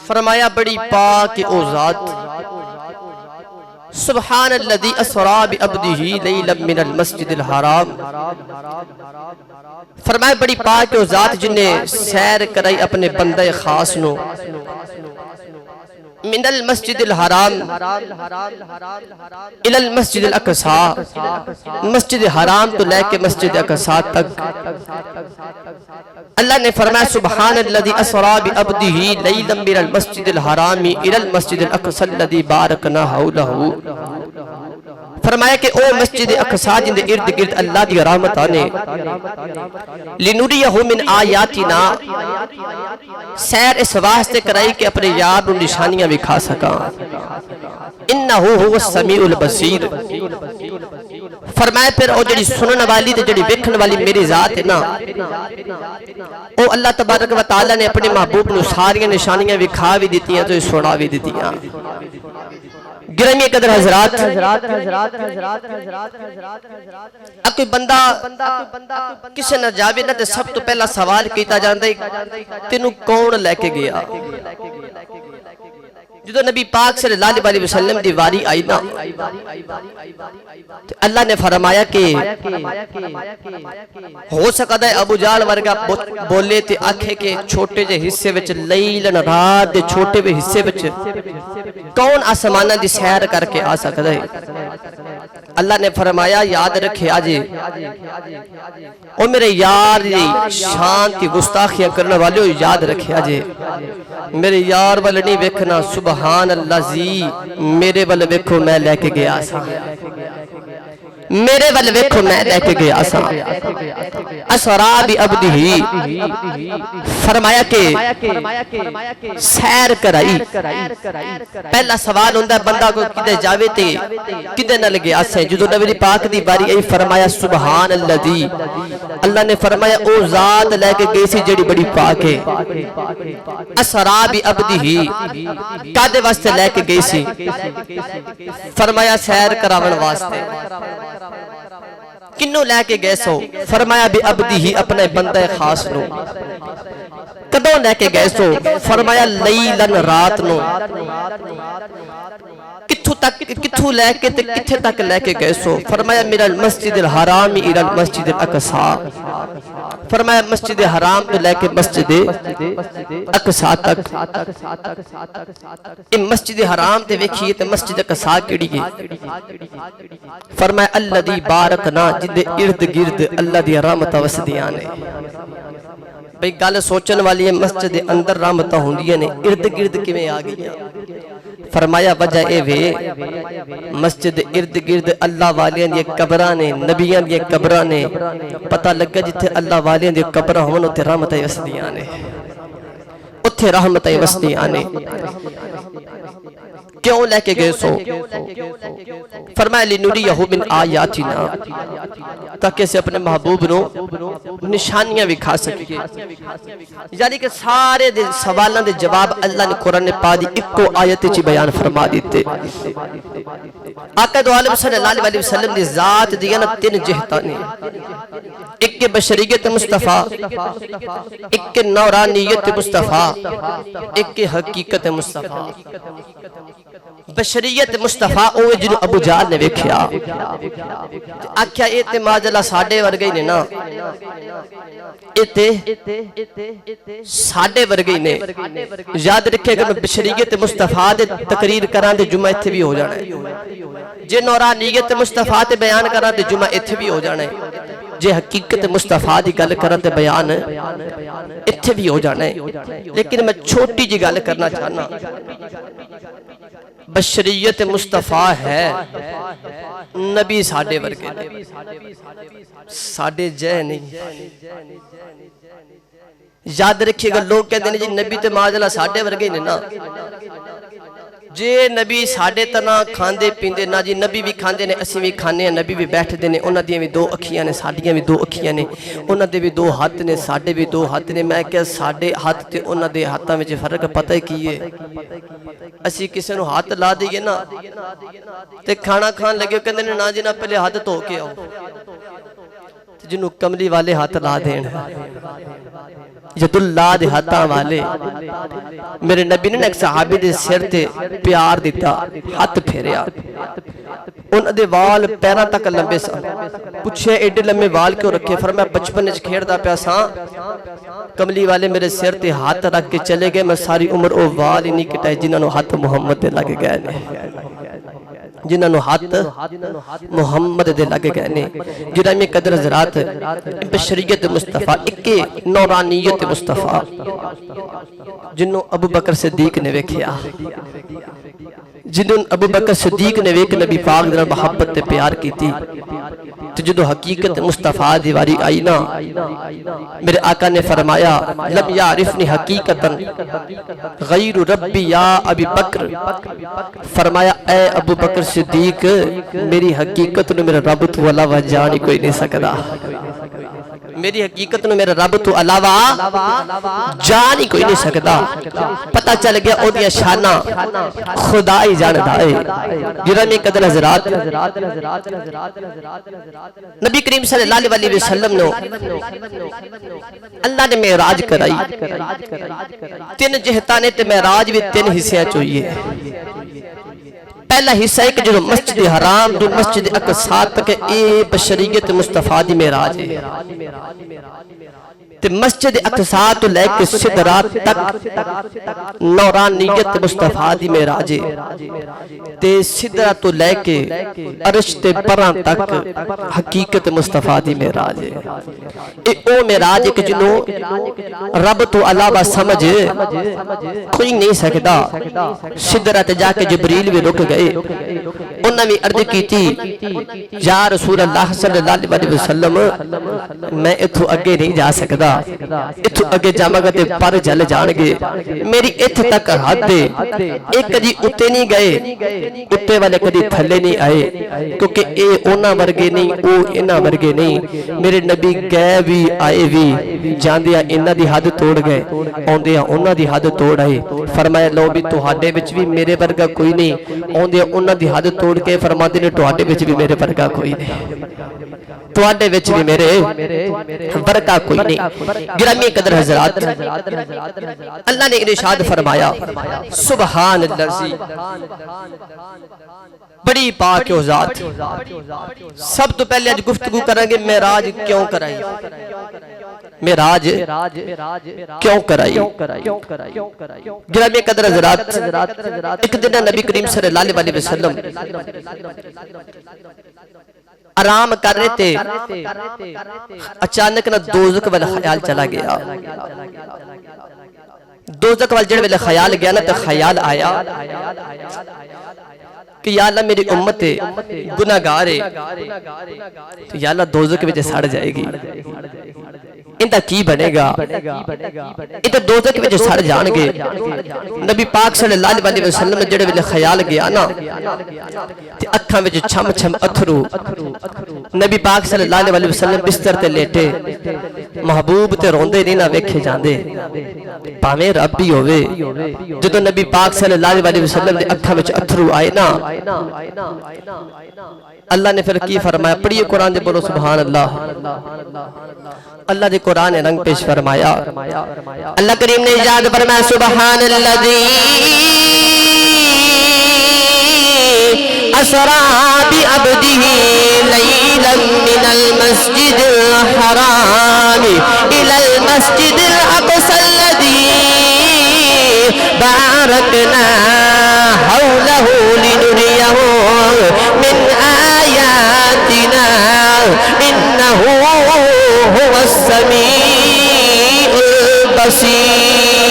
فرمایا بڑی پاک او ذات سبحان الذي اسرا بعبده ليلا من المسجد الحرام، فرمایا بڑی پاک او ذات جن نے سیر کرائی اپنے بندے خاص نو من المسجد الحرام الى المسجد الاقصى، مسجد حرام تو لے کے مسجد اقصی تک اللہ نے فرمایا سبحان الذي اسرا بعبده ليلا من المسجد الحرام الى المسجد الاقصى الذي باركنا حوله، فرمایا کہ او مسجد اقصی جن دے ارد گرد اللہ دی رحمت آنے لنریہ من آیاتنا، سیر اس واسطے کرائی کہ اپنے یار نو نشانیاں دکھا سکاں، انہو هو السمیع البصیر، فرمایا پھر او جڑی سنن والی تے جڑی ویکھن والی میری ذات ہے نا، او اللہ تبارک و تعالی نے اپنے محبوب نو ساری نشانیاں دکھا بھی دتیاں تو سنا بھی دتیاں۔ گرامی قدر حضرات، کوئی بندہ کسی نہ جاوے نہ تے سب تو پہلا سوال کیتا جاندے تینوں کون لے کے گیا؟ جدو نبی پاک صلی اللہ علیہ وسلم دی واری آئی نا، اللہ نے فرمایا کہ ہو سکتا ہے ابو جال ورگا بولے تے آکھے کہ چھوٹے جے حصے وچ لیلن رات دے چھوٹے وے حصے وچ کون آسمانہ دی سیر کر کے آ سکتا ہے؟ اللہ نے فرمایا یاد رکھے آجے او میرے یار دی شان کی گستاخیاں کرنے والے ہو، یاد رکھے آجے میرے یار والے نہیں ویکھنا، سبحان اللہ زی میرے والے ویکھو میں لے کے گیا سا، میرے والے ویکھو میں لے کے گیا سا، اسرا بعبدہ، فرمایا کہ سیر کرائی۔ پہلا سوال ہوندہ بندہ کو کدے جاوے تے کدے نہ لگے آسے، جدو نبی پاک دی باری ای فرمایا سبحان الذی، اللہ نے فرمایا او ذات لے کے گئی سی جڑی بڑی پاک ہے، اسرا بعبدہ کدے واسطے لے کے گئی سی؟ فرمایا سیر کراون واسطے۔ کنوں لے کے گئے سو؟ فرمایا بعبدہ اپنے بندے خاص نو۔ کدوں لے کے گئے سو؟ فرمایا لیلن رات نو۔ کتھو لے کے تے کتھے تک لے کے گئے سو؟ فرمایا من المسجد الحرام الى المسجد الاقصی، فرمایا مسجد حرام تو لے کے مسجد اقصی تک۔ ان مسجد حرام تے ویکھیے تے مسجد اقصی کیڑی ہے؟ فرمایا الذی بارکنا، جن دے ارد گرد اللہ دی رحمت وسدیاں نے۔ بھئی گل سوچن والی ہے مسجد اندر رحمتاں ہوندیاں نے، ارد گرد کیویں آ گئیاں؟ فرمایا وجہ اے وے مسجد ارد گرد اللہ والیاں دی قبراں نے، نبیاں دی قبراں نے، پتہ لگا جتھے اللہ والیاں دی قبراں ہون اوتھے رحمتاں وسدیاں نے، اوتھے رحمتاں وسدیاں نے۔ کیوں لے کے گئے سو؟ فرمایا لنریہ من آیاتنا، تاکہ اسے اپنے محبوب نو نشانیاں دکھا سکے۔ یعنی کہ سارے سوالاں دے جواب اللہ نے قرآن پاک دی ایک کو آیت وچ بیان فرما دیتے۔ آقا دو عالم صلی اللہ علیہ وسلم دی ذات دیاں نا تین جہتاں نے، ایک کے بشریت مصطفیٰ، ایک کے نورانیت مصطفیٰ، ایک کے حقیقت مصطفیٰ۔ بشریت مصطفیٰ اوہ جنہوں ابو جال نے ویکھیا، آکھیا اعتماد اللہ ساڑھے ورگئی نے نا، ساڑھے ورگئی نے۔ یاد رکھے گا بشریت مصطفیٰ دے تقریر کران دے جمعہ اتھے بھی ہو جانا ہے، جے نورانیت مصطفیٰ دے بیان کران دے جمعہ اتھے بھی ہو جانا ہے، جے حقیقت مصطفیٰ دی گل کران دے بیان اتھے بھی ہو جانا ہے۔ لیکن میں چھوٹی جی گل کرنا چاہنا، بشریت مصطفیٰ ہے، نبی ساڑھے ورگے نے، ساڑھے جے نہیں۔ یاد رکھیے گا لوگ کہتے ہیں جی نبی تے ماجلہ ساڑھے ورگے نے نا، جے نبی ساڑھے تنا کھاندے پیندے نا جی، نبی بھی کھاندے نے، اسی بھی کھانے ہیں، نبی بھی بیٹھ دے نے، انہاں دیاں بھی دو اکھیاں نے، ساڑھیاں بھی دو اکھیاں نے، انہاں دے بھی دو ہاتھ نے، ساڑھے بھی دو ہاتھ نے۔ میں کہا ساڑھے ہاتھ تے انہاں دے ہاتھاں میں فرق پتہ کیے؟ اسی کسے نو ہاتھ لا دیئے نا تے کھانا کھان لگے کہندے نے نا جی نا پہلے ہاتھ تو کے آؤ، جنہوں کملی والے ہاتھ لا دین۔ ید اللہ دے ہاتھاں والے میرے نبی نے ایک صحابی دے سر تے پیار دیتا ہاتھ پھیریا ان دے وال پیران تک لمبے سا پوچھے ایڈے لمبے وال کیوں رکھے فرمایا بچپن وچ کھیڑدا پیا ساں کملی والے میرے سر تے ہاتھ رکھ کے چلے گئے میں ساری عمر او وال ہی نہیں کٹائے جنہاں نو ہاتھ محمد دے لگ گئے نے جنہاں نو ہاتھ محمد دے لگ گئے نے گرامی قدر حضرات بشریت مصطفیٰ اکے نورانیت مصطفیٰ جنہوں ابو بکر صدیق نے ویکھیا جنہوں ابو بکر صدیق نے ویک نبی پاک دے محبت تے پیار کی تھی تو جدو حقیقت مصطفیٰ دیواری آئی نا میرے آقا نے فرمایا لم یعرفنی حقیقتا غیر ربی یا ابی بکر فرمایا اے ابو بکر صدیق میری حقیقت نے میرا رب تو علاوہ جانی کوئی نہیں سکتا میری حقیقت نے میرا رب تو علاوہ جانی کوئی نہیں سکتا پتہ چل گیا او دیا شانہ خدائی جاندہ ہے گرامی قدر حضرات نبی کریم صلی اللہ علیہ وسلم نے اللہ نے معراج کرائی تین جہتانے تے معراج بھی تین حصے چوئیے پہلا حصہ ہے کہ جو مسجد حرام جو مسجد اقصی تک اے بشریت مصطفیٰ دی معراج ہے تے مسجد اقصی تو لے کے صدرات تک نورانیت مصطفیٰ دی معراج ہے تے صدرات تو لے کے عرش تے پران تک حقیقت مصطفیٰ دی معراج ہے اے او معراج ہے کہ جنہوں رب تو علاوہ سمجھ کوئی نہیں سکتا صدرات جا کے جبریل بھی رک گئے انہوں نے عرض کی تھی یا رسول اللہ صلی اللہ علیہ وسلم میں اتھو اگے نہیں جا سکتا اتھو اگے جامعہ تے پر جل جانگے میری اتھ تک حد دے ایک کدی اتے نہیں گئے اتے والے کدی تھلے نہیں آئے کیونکہ اے اونا ورگے نہیں او اینا ورگے نہیں میرے نبی گئے بھی آئے بھی جاندیا اینا دی حد توڑ گئے اوندیا اونا دی حد توڑ آئے فرمایا لو بھی تو حدے بچ بھی میرے ورگا کوئی نہیں اوندیا اونا دی حد توڑ کے فرما دینے تو حدے بچ بھی میرے ورگا کوئی نہیں تو حدے بچ بھی میرے ورگا کوئی نہیں گرامی قدر حضرات اللہ نے ارشاد فرمایا سبحان اللذی بڑی پاک و ذات سب تو پہلے آج گفتگو کریں گے معراج کیوں کرائی معراج کیوں کرائی گرامی قدر حضرات ایک دن نبی کریم صلی اللہ علیہ وسلم آرام کر رہے تھے اچانک نہ دوزک والا خیال چلا گیا دوزک والا جڑ والا خیال گیا نا تو خیال آیا کہ یا اللہ میری امت گناہ گارے تو یا اللہ دوزک وجہ ساڑ جائے گی انتا کی بنے گا انتا دوزک وجہ ساڑ جانگے نبی پاک صلی اللہ علیہ وسلم جڑے ویلے خیال گیا نا تے اکھاں وچ چھم چھم اتھرو نبی پاک صلی اللہ علیہ وسلم بستر تے لیٹے محبوب تے روندے نہیں نہ ویکھے جاندے پاویں رب بھی ہوئے جدو نبی پاک صلی اللہ علیہ وسلم دے اکھاں وچ اتھرو آئے نا اللہ نے پھر کی فرمایا پڑھیے قرآن دے بولو سبحان اللہ اللہ دے قرآن نے رنگ پیش فرمایا اللہ کریم نے اجازت فرمایا سبحان الذی اسرا بعبده لیلا من المسجد الحرام الى المسجد الاقصى الذي باركنا حوله لنريه من آياتنا إنه هو السميع البصير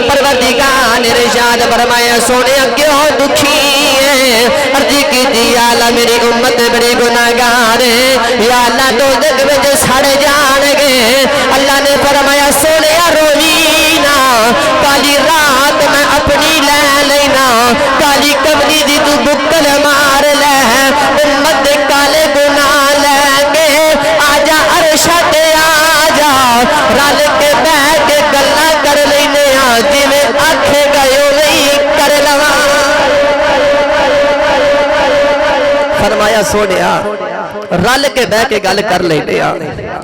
پروردگار نے ارشاد فرمایا سونے کیوں دکھی ہے عرض کی تھی یا اللہ میری امت بڑی گناہگار ہے یا اللہ تو دل وچ سڑ جان گے اللہ نے فرمایا سونے روینا کالی رات میں اپنی لے لینا کالی کبری دی تو بکل مار لے امت دے کالے گناہ لے کے آجا عرشت آجا رل کے بیٹھ کے گلا کر لینے جی میں آنکھیں گئے نہیں کر لوا فرمایا سونیا रल के बह के गल कर लेने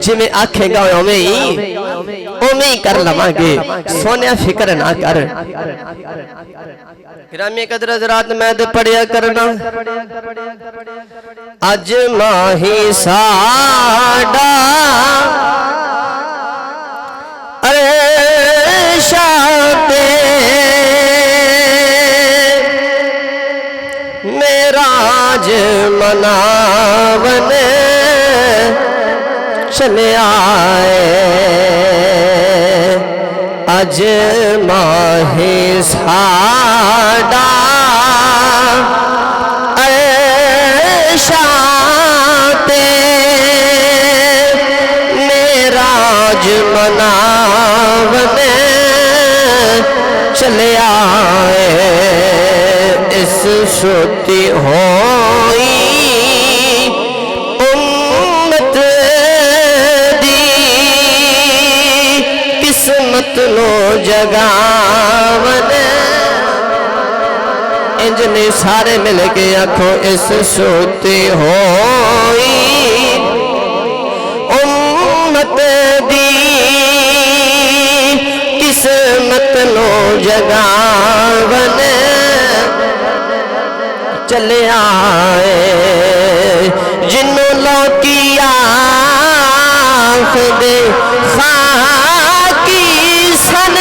जिवें आखेगा उवें ही कर लवांगे सोनिया फिक्र ना कर गिरामी कदर हज़रात मैं तो पढ़िया करना अज माही साडा शाते मेराज मनावन चले आए अज माहे साडा शाते मेराज मनावन चले आए इस सोती होई उम्मत दी किस्मत नो जगावन इंजने सारे मिल के आखो इस सोती होई उम्मत दी किस्मत नो जगावन चले आए जिन्हों लौकी आँख दे खाकी सन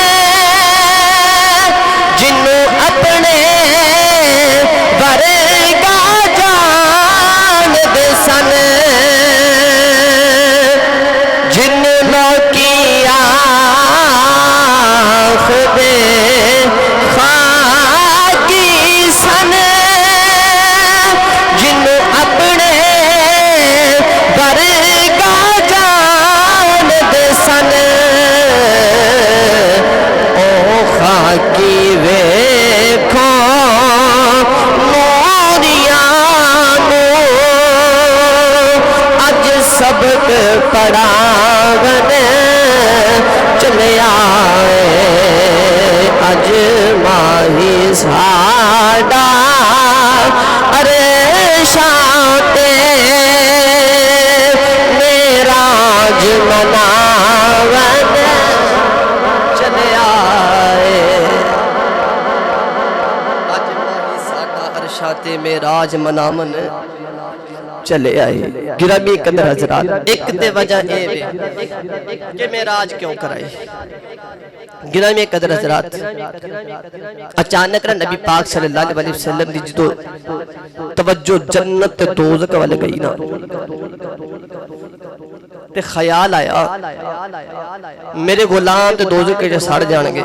जिन्हों अपने वरेगा जान दे सन जिन्हों लौकी आँख दे खाकी सन अपने वरेगा जान दे सन ओ खाकी वेखो नूरियां अज सबक पढ़ावन चले आए अज माही साडा शाते मेराज मनावन चले आए अज माही साडा अरशाते मेराज मनावन चले आए गिरामी कदर हज़रात एक ते वजह ए कि मेराज क्यों कराए गिरामी कदर हज़रात अचानक नबी पाक सल्लल्लाहु अलैहि वसल्लम दी जो तवज्जो जन्नत ते दोज़ख वाल गई ना ते ख्याल आया मेरे गुलाम ते दोज़ख के सड़ जाएंगे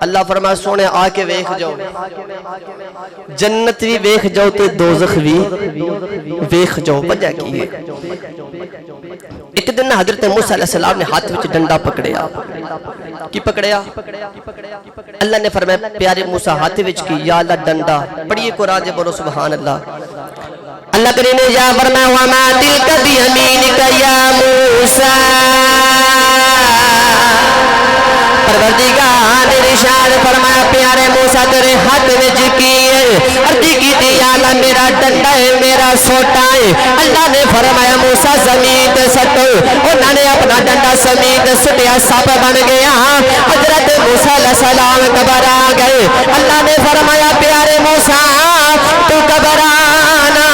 अल्लाह फरमाया सोने आके वेख जाओ जन्नत भी वेख जाओ ते दोज़ख भी वेख जाओ वजह की है एक दिन हज़रत मूसा अलैहिस्सलाम ने हाथ में डंडा पकड़िया की पकड़िया अल्लाह ने फरमाया प्यारे मूसा हाथ में की या अल्लाह डंडा पढ़िए कुरान जे बोलो सुभान अल्लाह अल्लाह करीम ने या फरमाया व मा तिलका बियमीनिका या मूसा परवरदिगार ने इरशाद फरमाया प्यारे मूसा तेरे हाथ विच की है अर्जी की थी या अल्लाह मेरा डंडा है मेरा सोटा है अल्लाह ने फरमाया मूसा ज़मीन पे सट उन्होंने अपना डंडा ज़मीन पे सटिया सप बन गया हज़रत मूसा अलैहिस्सलाम घबरा गए अल्लाह ने फरमाया प्यारे मूसा तू घबराना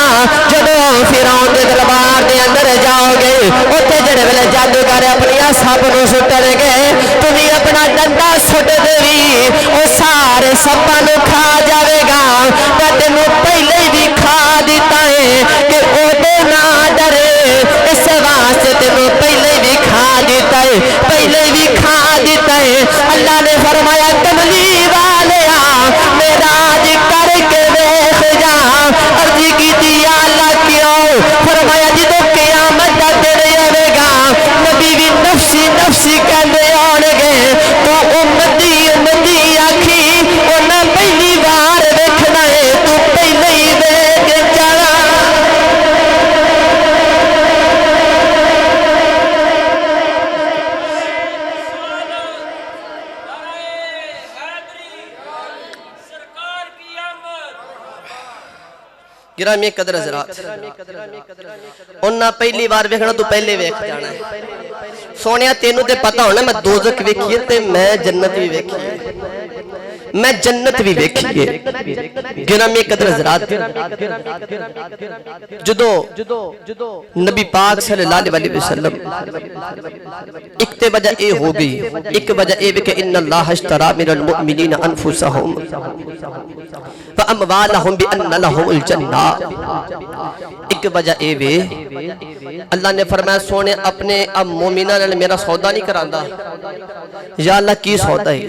जदों फिरौन दे दरबार दे अंदर जाओगे उत्थे जेड़े वेले जादूगर अपनी सप नूं सुट्टणगे तुसीं अपना डंडा सुट देवी ओ सारे सप्पां नूं खा जाएगा मैं तेनों पहले भी खा दिता है कि ओदे ना डरे इस वास्ते तेनों पहले भी खा दिता है पहले भी खा दिता है अल्लाह ने फरमाया कमली वालिया मेराज करके देख जा अर्जी की थी या अल्लाह क्यों फरमाया जदों क़यामत दा दिन आवेगा नबी भी नफसी नफसी कहंदे आउणगे तू उम्मती उम्मती आखी उन्हां पहली बार देखना है तू पहले ही देख चला ਗਿਰਾਮੀ ਕਦਰ ਹਜ਼ਰਾਤ ਉਹਨਾਂ ਪਹਿਲੀ ਵਾਰ ਵੇਖਣਾ ਤੂੰ ਪਹਿਲੇ ਵੇਖ ਜਾਣਾ ਹੈ ਸੋਹਣਿਆ ਤੈਨੂੰ ਤੇ ਪਤਾ ਹੋਣਾ ਮੈਂ ਦੋਜ਼ਖ ਵੇਖੀ ਹੈ ਤੇ ਮੈਂ ਜੰਨਤ ਵੀ ਵੇਖੀ ਹੈ मैं जन्नत भी वेखी है गिरामी कदर हज़रात जदों नबी पाक सल्लल्लाहु अलैहि वसल्लम एक ते वजह ये हो गई एक वजह ये कि इन्नल्लाह अश्तरा मिनल मुमिनीना अनफुसहुम व अमवालहुम बिअन्न लहुमुल जन्नह एक वजह ये वे अल्लाह ने फरमाया सोने अपने अब मोमिना नाल मेरा सौदा नहीं करांदा या अल्लाह की सौदा है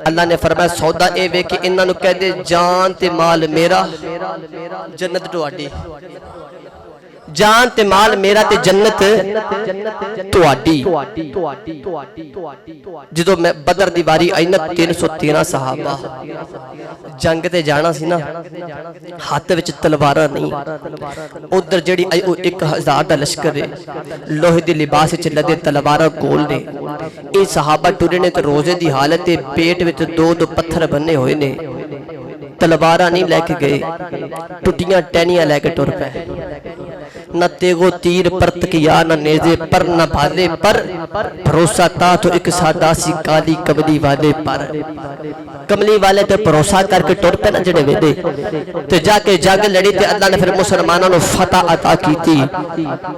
अल्लाह ने फरमाया सौदा ये वे कि इन्हां नूं कह दे जान ते माल मेरा जन्नत तुहाडी जान ते माल मेरा ते जन्नत तुहाडी जदों मैं बदर दी वारी आई ना 313 सहाबा जंग ते जाना सी ना हाथ विच तलवारां नहीं उधर जेड़ी आई 1000 दा लश्कर है लोहे दी लिबास विच लदे तलवारां कोल ने ये सहाबा टुरे ने ते रोजे दी हालत ते पेट विच दो पत्थर बन्ने होए ने तलवारां नहीं लेके गए टुटियां टहनियां लेके टुर पे न तेगो तीर परत किया न नेज़े पर न भाले पर भरोसा था तो एक सादा सी काली कमली वाले पर कमली वाले ते भरोसा करके टुर पे न जड़े वेदे ते जाके जंग लड़ी ते अल्लाह ने फिर मुसलमानों को फतह अता की थी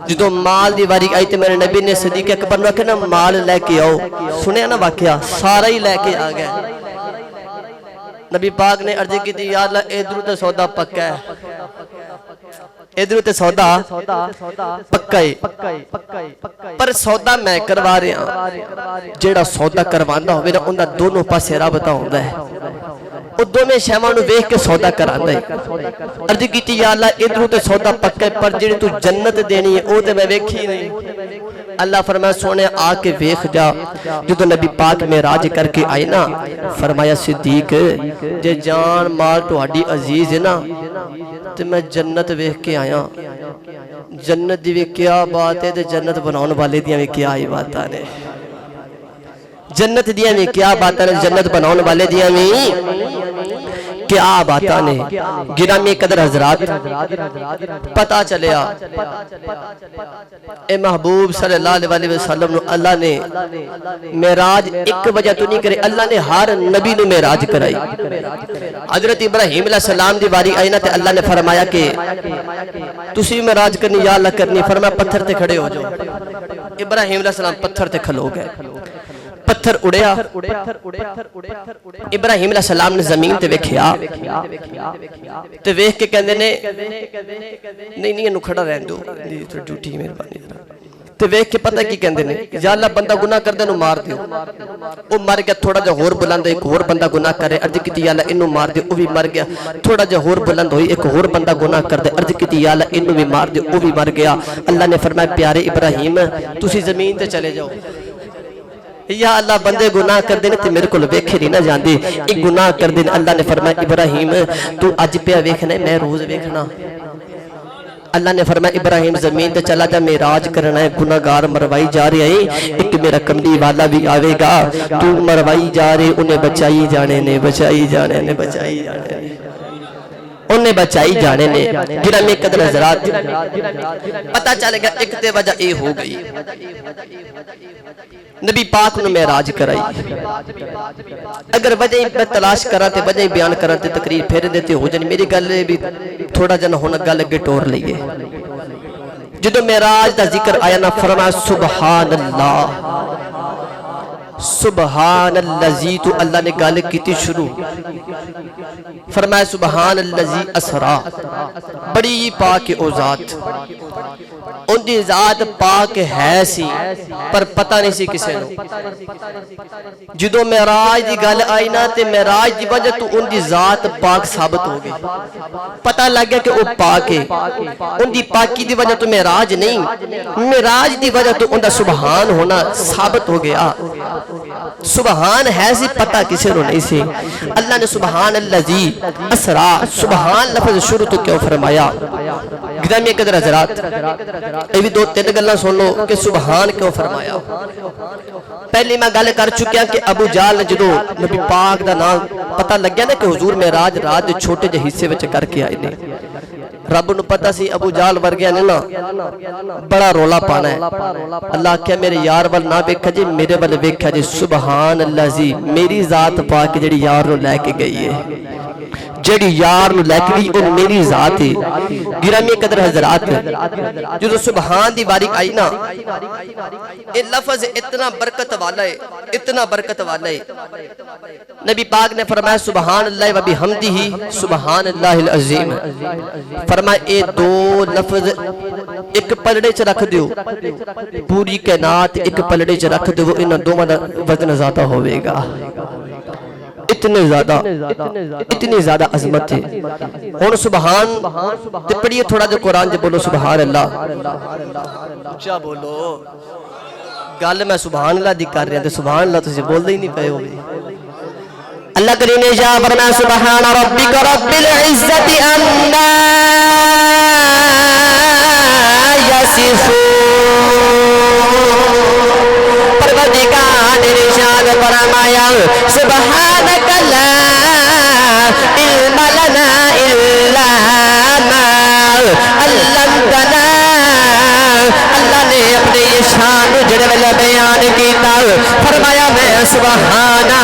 जदों माल दी वारी आई ते मेरे नबी ने सदीक अकबर नूं आख्या ना माल लेके आओ सुनिया ना वाकया सारा ही लेके आ गए नबी पाक ने अर्ज की थी या अल्लाह इधर ते सौदा पक्का है इधर ते सौदा पक्का है पर सौदा मैं करवा रहा जेड़ा सौदा करवांदा होवे ना उनदा दोनों पासे रब दा हुंदा है वो दोवें शैवां नूं वेख के सौदा करांदा है अर्ज की या अल्लाह इधर ते सौदा पक्का है पर जेड़ी तू जन्नत देनी है वो ते मैं वेखी नहीं अल्लाह फरमाया सोने आके वेख जा जो नबी पाक मेराज करके आए ना फरमाया सिद्दीक जे जान माल तुहाडी अजीज है ना तो मैं जन्नत वेख के आया जन्नत दी भी क्या बात है ते जन्नत बनाने वाले दियां भी क्या ही बातां ने जन्नत दियां भी क्या बातां ने जन्नत बनाने वाले दियां भी क्या बातां ने गिरामी कदर हज़रात पता चलिया ए महबूब सल्लल्लाहु अलैहि वसल्लम नु अल्लाह ने मेराज एक वजह तो नहीं करे अल्लाह ने हर नबी नु मेराज कराई हजरत इब्राहिम अलैहिस्सलाम दी बारी आई ना ते अल्लाह ने फरमाया कि तुसी मेराज करनी या अल्लाह करनी फरमाया पत्थर ते खड़े हो जाओ इब्राहिम अलैहिस्सलाम पत्थर ते खलो गए पत्थर उड़िया इब्राहिम अलैहिस्सलाम ने जमीन ते वेखिया ते वेख के कहंदे ने नहीं नहीं इनू खड़ा रहन दो ड्यूटी मेहरबानी ते वेख के पता की कहंदे ने या अल्लाह बंदा गुनाह करदे नु मार दियो ओ मर गया थोड़ा जा होर बुलंद एक होर बंदा गुनाह करे अर्ज कीती या अल्लाह इनू मार दियो ओ भी मर गया थोड़ा जा होर बुलंद होई एक होर बंदा गुनाह करदे अर्ज कीती या अल्लाह इनू भी मार दियो ओ भी मर गया अल्लाह ने फरमाया प्यारे इब्राहिम तुसी जमीन ते चले जाओ या अल्लाह बंदे गुनाह कर देने ते मेरे को वेखे नहीं ना जाते एक गुनाह कर देने अल्लाह ने फरमाया इब्राहिम तू अज पे वेखना मैं रोज वेखना अल्लाह ने फरमाया इब्राहिम जमीन ते चला जा मेराज करना है गुनाहगार मरवाई जा रहे हैं एक मेरा कमली वाला भी आवेगा तू मरवाई जा रहे उन्हें बचाई जाने ने बचाई जाने ने बचाई जाने उन्हें बचाई जाने ने गिरामी कदर हज़रात पता चलेगा एक ते वजह ये हो गई नबी पाक ने मेराज कराई अगर वजह मैं तलाश करा ते वजह बयान करा ते तकरीर फेर देते हो जानी मेरी गल भी थोड़ा जन हुन गल अगे टोर लईए जदों मेराज दा जिक्र आया ना फरमाया सुभान अल्लाह सुभान अल्लज़ी तो अल्लाह ने गल की शुरू फरमाया सुभान अल्लज़ी असरा बड़ी पाक ओ जात उनकी जात पाक है सी पर पता नहीं सी किसे जदों मेराज की गल आई ना ते मेराज की वजह तो उनकी जात पाक साबित हो गई पता लग गया कि वो पाक है उनकी पाकी की वजह तो मेराज नहीं मेराज की वजह तो उनका सुभान होना साबित हो गया सुभान है सी पता किसी को नहीं सी अल्लाह ने सुभान अल्लज़ी असरा सुभान लफ्ज़ शुरू तो क्यों फरमाया गिरामी कदर हज़रात ये भी दो तीन गल्लां सुन लो कि सुभान क्यों फरमाया पहली मैं गल कर चुकिया कि अबू जाल ने जदों नबी पाक दा नाम पता लग्या ना कि हुजूर मेराज रात दे छोटे जे हिस्से विच करके आए ने रब नूं पता सी अबू जाल वर्गिया ने ना बड़ा रौला पाना है। अल्लाह आख्या मेरे यार वाल ना वेखा जी, मेरे वाल वेखा जी। सुबहान अल्लाह जी, मेरी जात पा के जिहड़ी यार नूं लैके गई है, जिहड़ी यार नूं लैके गई वो मेरी जात है। गिरामी कदर हजरात, जो सुबहान दी बारी आई ना, ये लफ्ज इतना बरकत वाला है, इतना बरकत वाला है। नबी पाक ने फरमाया सुबहान अल्लाह व बिहम्दिही सुबहान अल्लाहिल अज़ीम। फरमाया ये दो लफ्ज एक पलड़े च रख दियो, पूरी कायनात एक पलड़े च रख दियो, इन्हां दोवां दा वजन ज्यादा होवेगा। इतनी ज्यादा अजमत है। हुण सुबहान ते पढ़िए थोड़ा जो कुरान च बोलो सुबहान अल्लाह, ऊंचा बोलो। गल मैं सुबहान अल्लाह दी कर रहा ते सुबहान अल्लाह तुसीं बोलदे ही नहीं पे हो। अल्लाह करीम ने या फरमाया सुबहान रब्बिका रब्बिल इज्जति अम्मा यसिफून। परवरदिगार ने इरशाद फरमाया सुबहानका ला इल्मा लना इल्ला मा अल्लमतना। अल्लाह ने अपने ये शान जड़े वाला बयान किया, फरमाया मैं सुबहाना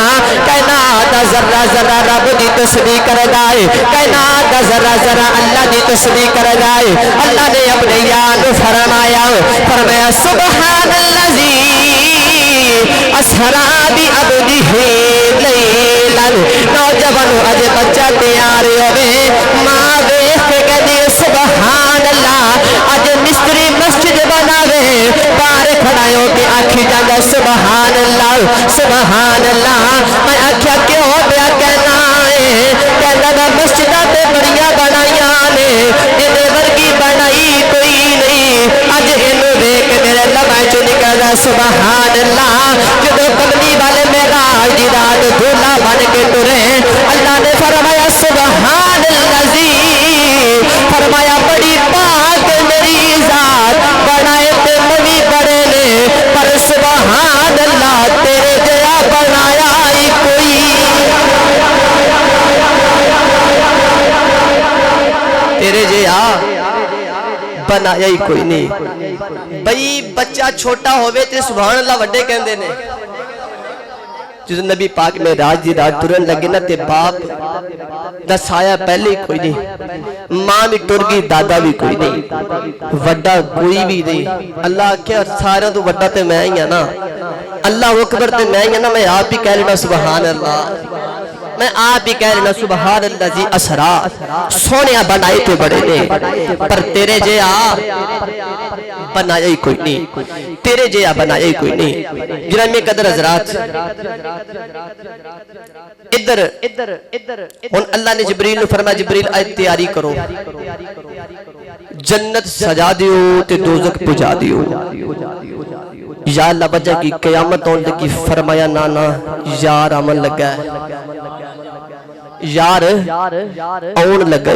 कायनात जर्रा जर्रा रब दी तस्बीह करदा है, कायनात जर्रा जर्रा अल्लाह दी तस्बीह करदा है। अल्लाह ने अपने यार फरमाया सुबहानल्लज़ी असरा बि अब्दिही लैलन। नौजवान अजे बच्चा तैयार होवे, मां देख के कहदी सुबहान अल्लाह। अज मिस्त्री मस्जिद बनावे, बाहर खड़ा हो के आखी जांदा सुबहान अल्लाह सुबहान अल्लाह। मैं आख्या क्यों पिया कहना है, कहंदा मस्जिदां ते बड़ियां बनाईयां ने, इहदे वर्गी बनाई कोई नहीं। अज इहनूं देख के मेरे लबां चों निकलदा सुबहान अल्लाह। जदों कमली वाले मेराज दी रात दूल्हा बन के तुरे, अल्लाह ने फरमाया सुबहान अल्लज़ी। फरमाया बड़ी पाक मेरी जात, बनाए ते नवी बड़े ने, पर सुबहान अल्लाह तेरे जया बनाया ही कोई। तेरे जया बनाया ही कोई नहीं। बई बच्चा छोटा होवे ते सुभान अल्लाह वड्डे कहंदे ने। जो नबी पाक में राज दी रात तुरन लगे ना ते बाप दा साया पहले ही कोई नहीं, मां भी टुर गई, दादा भी कोई नहीं, वड्डा कोई भी नहीं। अल्लाह आख्या सारे तो वड्डा ते मैं ही हां ना, अल्लाह अकबर ते मैं ही हां ना। मैं आप ही कह लेना सुभान अल्लाह, मैं आप ही कह लेना सुभान अल्लाह जी। असरा सोने बनाए तो बड़े ने, पर तेरे जे आ बनाया ही कोई नहीं, तेरे जे आ बनाया ही कोई नहीं। गिरामी कदर हजरात, इधर हुन अल्लाह ने जिब्रील नूं फरमाया जिब्रील आज तैयारी करो, जन्नत सजा दियो ते दोज़ख बुझा दियो। या अल्लाह वजह की क़यामत होने लगी। फरमाया ना ना यार अमन लगा है, यार आउन लगा।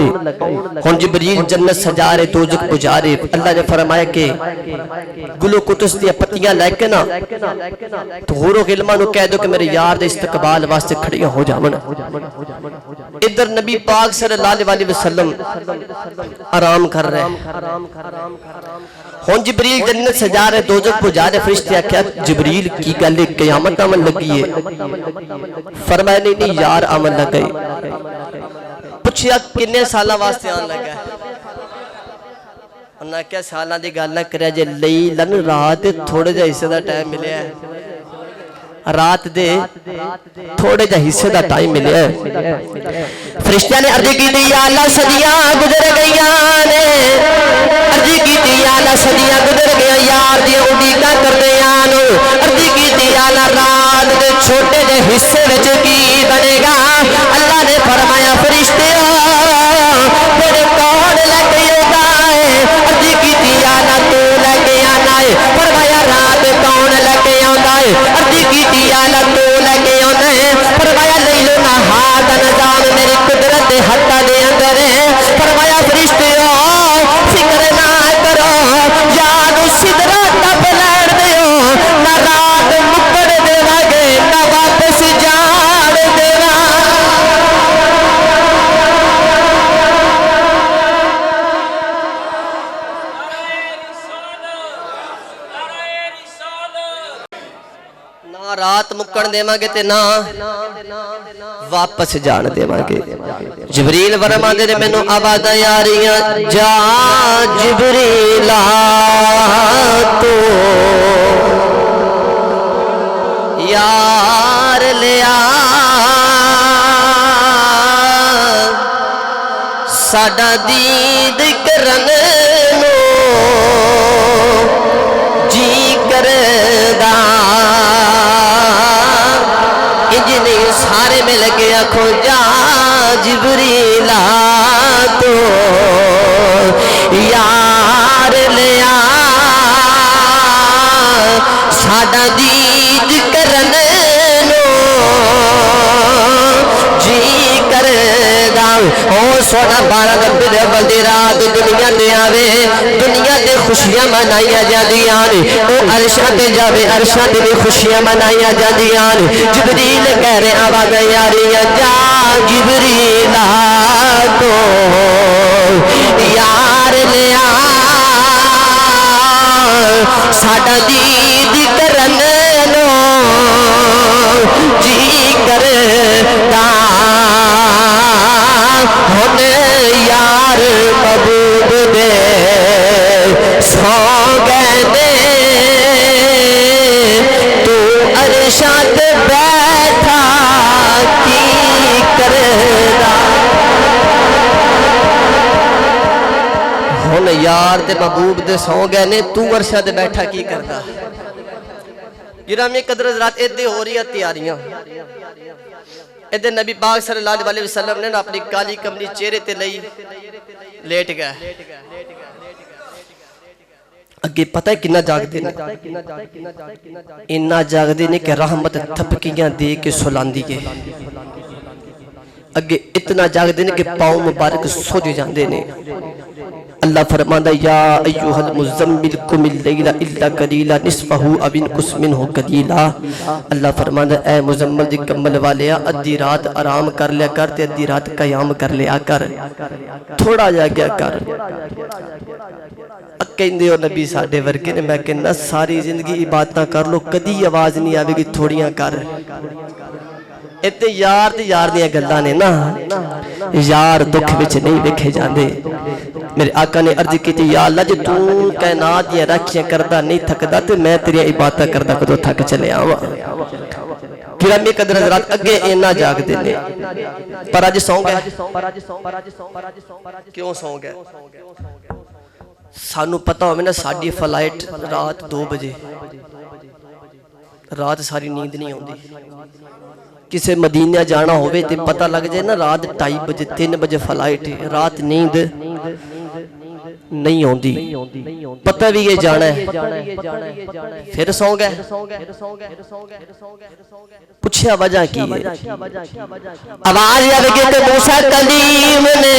हुन जिब्रील जन्नत सजा रहे, दोज़ख बुझा रहे। अल्लाह ने फरमाया कि गुलो कुतुस दी पत्तियां लेके ना तो होरो गिलमा नूं कह दो कि मेरे यार दे इस्तकबाल वास्ते खड़ियां हो जावन। इधर नबी पाक सल्लल्लाहु अलैहि वसल्लम आराम कर रहे हैं। हुन जिब्रील जन्नत सजा रहे, दोज़ख बुझा रहे। फरिश्ते आख्या जिब्रील की गल है, क़यामत आमन लगी है? फरमाया नहीं नहीं यार आमन लग गई। पूछया किन्ने सालां वास्ते आन लगा? उन्हें क्या सालां दी गल ना करे, जे लई लन रात थोड़े जिहा हिस्से दा टाइम मिलिया, रात दे थोड़े जिहा हिस्से दा टाइम मिलिया। फरिश्तियां ने अर्ज की या अल्लाह सदियां गुजर गईयां ने, अर्ज की या अल्लाह सदियां गुजर गईयां, यार दी उड़ीका करदे आन। अर्ज की या अल्लाह रात दे छोटे जे हिस्से विच की बनेगा? अल्लाह ने फरमाया फरिश्तियों फिर कौन लेके आना है? अर्ज की या अल्लाह तू लेके आना है। फरमाया रात कौन लेके आंदा है? अर्ज की या अल्लाह तू लेके आंदा है। फरमाया लैलो नहार दा निजाम मेरी कुदरत दे हत्था दे अंदर है। फरमाया फरिश्तियों फिक्र ना करो, यार सिदरा तप लैण दियो ना रात मुक रात मुक्कण देवांगे ते ना वापस जान देवांगे। जिबरील फरमांदे ने मैनू आवाज़ां आ रहीआं, जा जिबरीला तो यार लिया साडा दीद करन नू जी करदा। इंजनी सारे मिल के आखो जा जिबरीला तो यार लिया साडा दीद करन नू जी करदा। ओ सोना 12 रबी दे बल्दी रात दुनिया ते आवे, दुनिया ते खुशियां मनाइया जांदियां ने। ओ अरशां ते जावे, अरशां ते भी खुशियां मनाइया जांदियां ने। जिबरील कह रहे आवाज़ यारियां जा जिबरीला तो यार लिया साडा दीद करन नो जी करदा। हुण यार महबूब दे सौ गए ने, तू अरशां ते बैठा की करदा। हुण यार ते महबूब दे सौ गए ने, तू अरशां ते बैठा की करदा। गिरामी कदर हज़रात इत्थे हो रही तैयारियां। इधर नबी पाक सल्लल्लाहु अलैहि वसल्लम ने अपनी काली कमली चेहरे ते लई लेट गए। अगे पता है किन्ना जागदे ने, इन्ना जागदे ने कि रहमत थपकियां दे के सुलांदी है। अगे इतना जागदे ने कि पाँव मुबारक सुज जाते ने। अल्लाह फरमांदा या अय्युहल मुज़म्मिल कुमिल लैला इल्ला कलीला निस्फहु अव इनकुस मिनहु कलीला। अल्लाह फरमांदा ए मुज़म्मिल दी कम्बल वालिया अद्धी रात आराम कर लिया कर ते अद्धी रात कयाम कर लिया कर, थोड़ा जाग्या कर। कहंदे हो नबी साडे वर्गे ने, मैं कहना सारी जिंदगी इबादतां कर लो कदी आवाज़ नहीं आवेगी थोड़ियां कर। इत्ते यार ते यार दियां गल्लां ने ना, यार दुख विच नहीं वेखे जांदे। मेरे आका ने अर्ज की या अल्लाह जे तू कायनात दियां राखियां करदा नहीं थकदा ते मैं तेरियां इबादतां करदा कदों थक चले आवां। गिरामी कदर हज़रात अगे इन्ना जागदे ने पर अज सौ गए। क्यों सौ गए? सानू पता होवे ना साडी फ्लाइट रात 2 बजे, रात सारी नींद नहीं आउंदी। किसे मदीना जाना होवे ते पता लग जाए ना रात 2:30 बजे 3 बजे फ्लाइट, रात नींद नहीं आउंदी। पता भी ये जाना है फिर सौ गए। पूछया वजह की है? आवाज आवेगी ते मूसा कलीम ने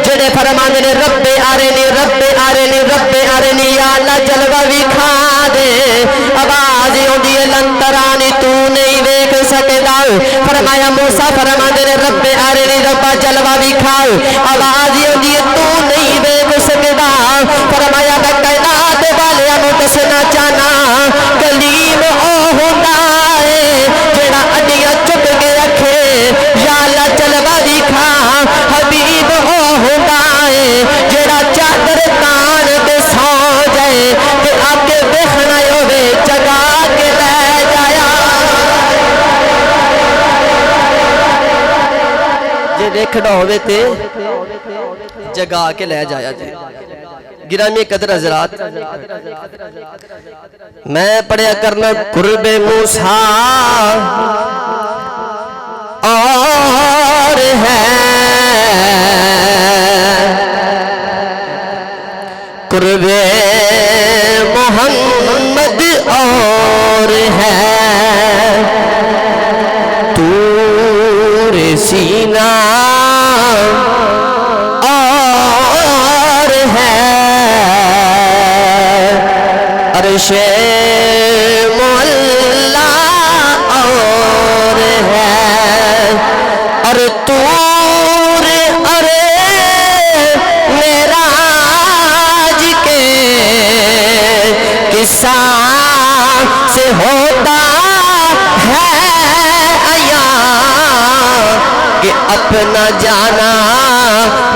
जेड़े फरमांदे ने रब्बे आरेनी रब्बे आरेनी रब्बे आरेनी या अल्लाह जलवा विखा दे। आवाज आउंदी है लंतरानी तू नहीं देख सकदा। फरमाया मूसा फरमांदे ने रब्बे आरेनी रब्बा जलवा विखाओ। आवाज आउंदी है तू नहीं देख सकदा। फरमाया मैं कायनात वालियां नूं दसना चाहना कलीम ओ हुंदा है जेड़ा अड्डियां चुक के रखे या अल्लाह जलवा विखा। हबीब ओ हुंदा है जेड़ा चादर तान ते सौ जाए ते आके देखना होवे जगा के ले जाया। जे देखना होवे ते जगा के ले जाया जी। गिरामी कदर हज़रात मैं पढ़िया करना कुर्बे मूसा और है कुर्बे मोहम्मद और है तूरे सीना और है अर्शे मुअल्ला और है और तूर अरे मेराज के किस्सा से हो जाना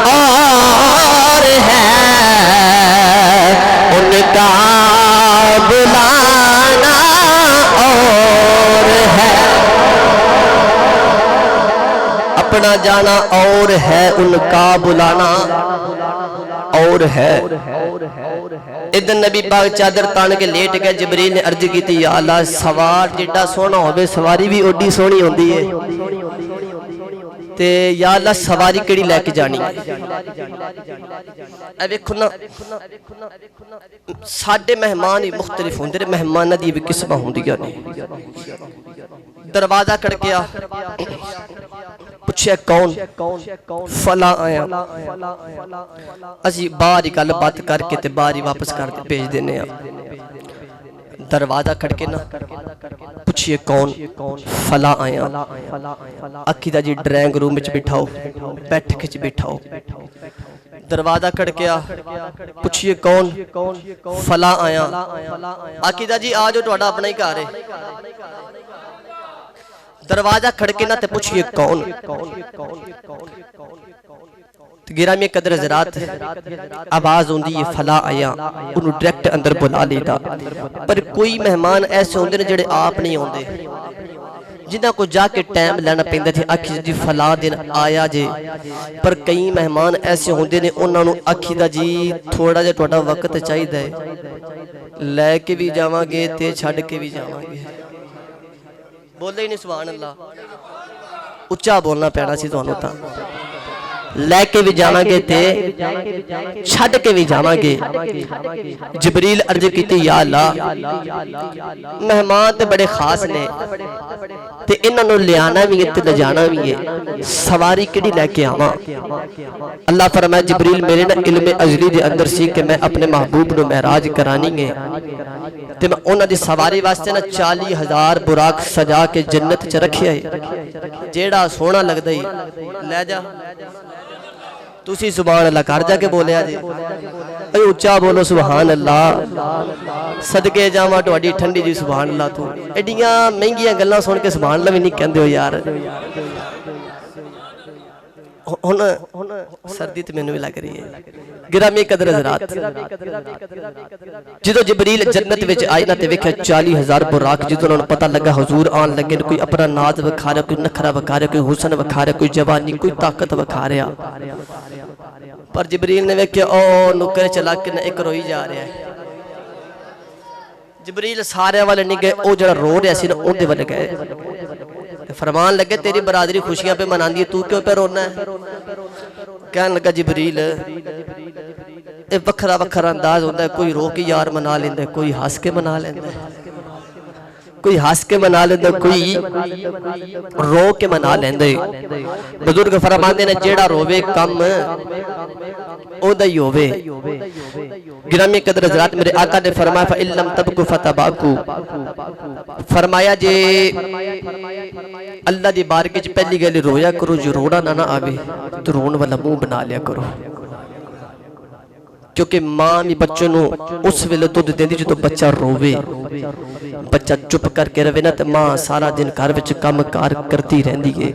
और है, उनका बुलाना और है। अपना जाना और है, उनका बुलाना और है। इधर नबी पाक चादर तान के लेट गए। जिबरील ने अर्ज की थी, या अल्लाह सवार जिड्डा सोहना होवे सवारी भी ओडी सोहनी होंदी है, ते या अल्लाह सवारी केड़ी लेके जानी। ए वेखो ना साडे मेहमान ही मुख्तलिफ होंदे ने, मेहमानां दी भी किस्मां होंदियां ने। दरवाजा खड़किया, पूछे कौन? फला आया। असी बाहर ही गल बात करके ते बाहर ही वापस कर भेज देने। दरवाजा खड़के ना, पूछिए कौन? फला आया। आखिदा जी ड्राइंग रूम में बिठाओ, बैठक च बिठाओ। दरवाजा खड़किया, पूछिए कौन? फला आया। आखिदा जी आ जाओ, तुहाडा अपना ही घर है। दरवाजा खड़के ना ते पूछिए कौन? गिरामी कदर हज़रात, आवाज होंदी है फला आया, उन्हें डायरेक्ट अंदर बुला लेता। पर कोई मेहमान ऐसे होंदे ने जिहड़े आप नहीं आउंदे, जिन्हां को जाके टाइम लेना पैंदा थे। आखी जी फला दिन आया जे। पर कई मेहमान ऐसे होंदे ने, उन्हां नूं आखीदा जी थोड़ा जिहा तुहाडा वक्त चाहीदा है, लैके भी जावांगे ते छड्ड के भी जावांगे। बोले ही नहीं सुभान अल्लाह, उच्चा बोलना पैना सी तुहानूं तां। लैके भी जावांगे ते छड्ड के भी जावांगे। जिबरील अर्ज कीती, या अल्लाह मेहमान ते बड़े खास ने, ते इन्हां नूं लियाना भी है ते लिजाना भी है, सवारी किहड़ी लैके आवां? अल्लाह फरमाया, जिबरील मेरे ना इल्म अज़ली दे अंदर सी कि मैं अपने महबूब नूं महराज करानी है, ते मैं उन्हां दी सवारी वास्ते ना 40,000 बुराक सजा के जन्नत च रखिया है। जेड़ा सोहना लगदा ही लै जा। तुसी सुभान अल्लाह कर जाके बोलिया जी, उच्चा बोलो सुभान अल्लाह। सदके जावा तुहाडी ठंडी जी सुभान अल्लाह। तू एडियां महंगियां गल्लां सुन के सुभान अल्लाह भी नहीं कहंदे हो यार। हुण सर्दी तो मैनू भी लग रही है। गिरामी कदर हज़रात, जो जिबरील जन्नत विच आए ना ते वेख्या 40,000 बुराक। जो उन्होंने पता लगा हुजूर आन लगे, कोई अपना नाज विखा रहा, कोई नखरा विखा रहा, कोई हुसन विखा रहा, कोई जवानी, कोई ताकत विखा रहा। पर जिबरील ने वेख्या ओ नुकर चला के एक रोई जा रहा है। जिबरील सारे वाले नहीं गए, वो जरा रो रहा सी ना उहदे वाले गए। फरमान लगे, तेरी बरादरी खुशियां पे मनांदी है, तू क्यों पे रोना है? कहने लगा जिबरील ये वखरा वखरा अंदाज होता है, कोई रो के यार मना लेंदा, कोई हंस के मना लेंदा, कोई हंस के मना लेंदा, कोई रो के मना लेंदा। बुजुर्ग फरमांदे ने जेड़ा रोवे कम ओदा ही होवे। गिरामी कदर हज़रात, मेरे आका ने फरमाया फइल्लम तबकु फतबाकु। फरमाया जे अल्लाह दी बारगाह च पहली गल रोया करो, जो रोना ना आवे तो रोन वाला मुंह बना लिया करो। क्योंकि मां भी बच्चों नूं उस वेले दुध देंदी जो बच्चा रोवे। बच्चा चुप करके रवे ना तो मां सारा दिन घर विच काम कार करती रहंदी है।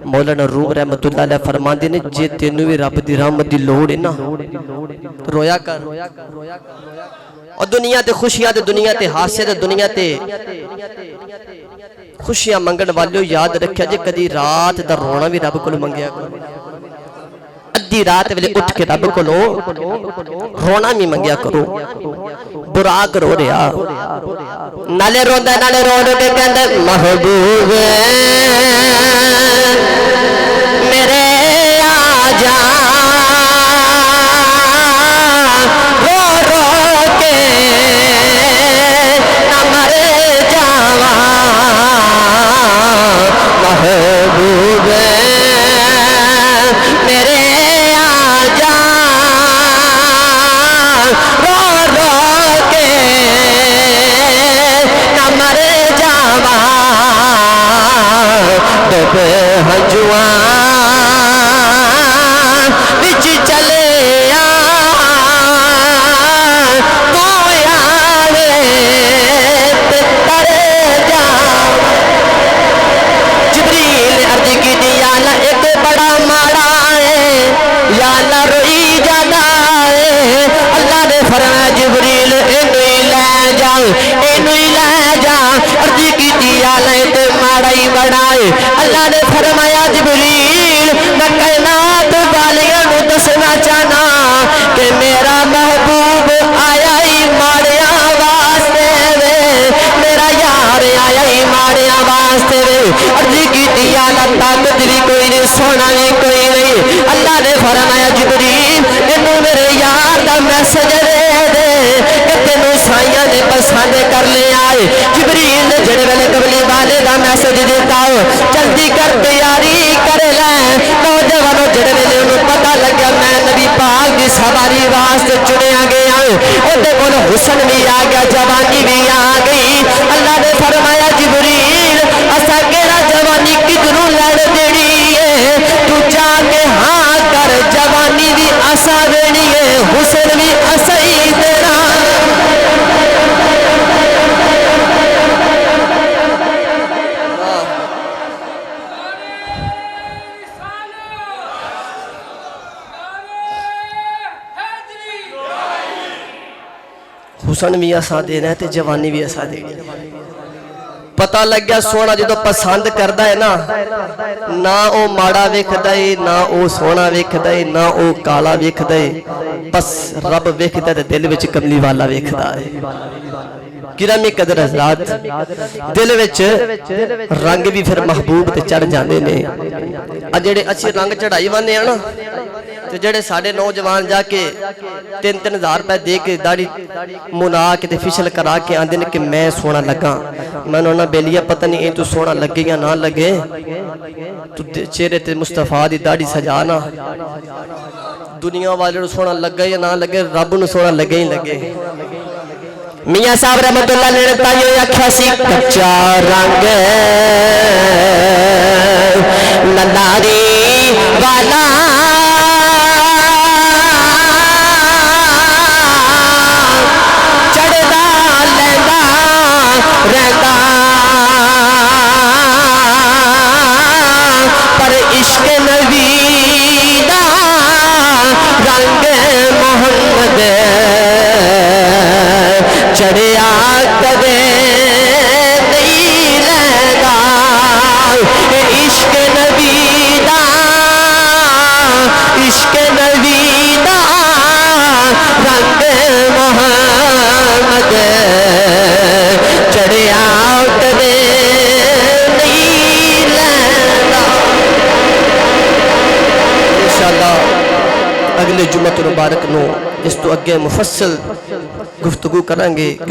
मौलाना रूम रहमतुल्लाह अलैह फरमांदे ने, जे तेनू भी रब दी रहमत दी लोड़ है ना तो रोया कर। और दुनिया ते खुशियां ते दुनिया ते हासे ते दुनिया ते खुशियां मंगण वालों याद रखिया जे कदी रात दा रोना भी रब कोल मंगिया करो। अद्धी रात वेले उठ के रब कोलो रोना भी मंगिया करो। बुराक रो रहा, नाले रोंदा नाले रो के कहंदा महबूब मेरे आ जा, रो रो के न मर जावा। महबूब मेरे हजुआ اللہ نے فرمایا جبریل میں کائنات والیاں نو دسنا چاہنا کہ میرا محبوب آیا ہی ماڑیاں واسطے وے، میرا یار آیا ہی ماڑیاں واسطے وے۔ عرض کیتی یا اللہ طاقت بھی کوئی نہیں، سونا بھی کوئی نہیں۔ اللہ نے فرمایا جبریل اینو میرے یار دا میسج دے دے کہ تینوں سائیاں نے پسند کر لیا ہے۔ جبریل نے جڑے ویلے قبلی والے دا میسج دیتا ہو جلدی کر تیاری کر لے۔ نوجوانوں جڑے ویلے انہوں پتہ لگیا میں نبی پاک دی سواری واسطے چنیا گیا اودے کول حسن بھی آ گیا، جوانی بھی آ گئی۔ اللہ نے فرمایا جبریل اسا کیڑا جوانی کدھروں لڑ دینی ہے، تو جا کے ہاں کر، جوانی بھی اسا دینی ہے، حسن بھی اسا ہی دینا۔ حسن بھی اسا دینا ہے تے جوانی بھی اسا دینی ہے۔ پتہ لگ گیا سونا جدو پسند کردا ہے نا، نہ او ماڑا ویکھدا ہے، نہ او سونا ویکھدا ہے، نہ او کالا ویکھدا ہے، بس رب ویکھدا تے دل وچ کملی والا ویکھدا ہے۔ گرامی قدر حضرات، دل وچ رنگ بھی پھر محبوب تے چڑھ جاندے نے۔ جڑے اچھی رنگ چڑھائی وانے ہیں نا تے جڑے ساڈے نوجوان جا کے 3-3 ہزار روپے دے کے داڑھی منا کے تے فیشل کرا کے آندے نے کہ میں سونا لگا۔ میں نے بیلیا پتہ نہیں اے تو سونا لگے یا نہ لگے، تو چہرے تے مصطفیٰ دی داڑھی سجانا، دنیا والے نو سونا لگا یا نہ لگے، رب نو سونا لگے ہی لگے۔ میاں صاحب رحمت اللہ نے تائیو آکھیا سی کچا رنگ نلاری والا چڑھدا لیندا رہندا، پر عشق نبی دا رنگ محمد چڑھیا کدے نہیں لیندا، عشق نبی دا، عشق نبی دا رنگ محمد چڑھیا کدے نہیں لیندا۔ انشاءاللہ اگلے جمعہ مبارک نو اس تو اگے مفصل گفتگو کریں گے۔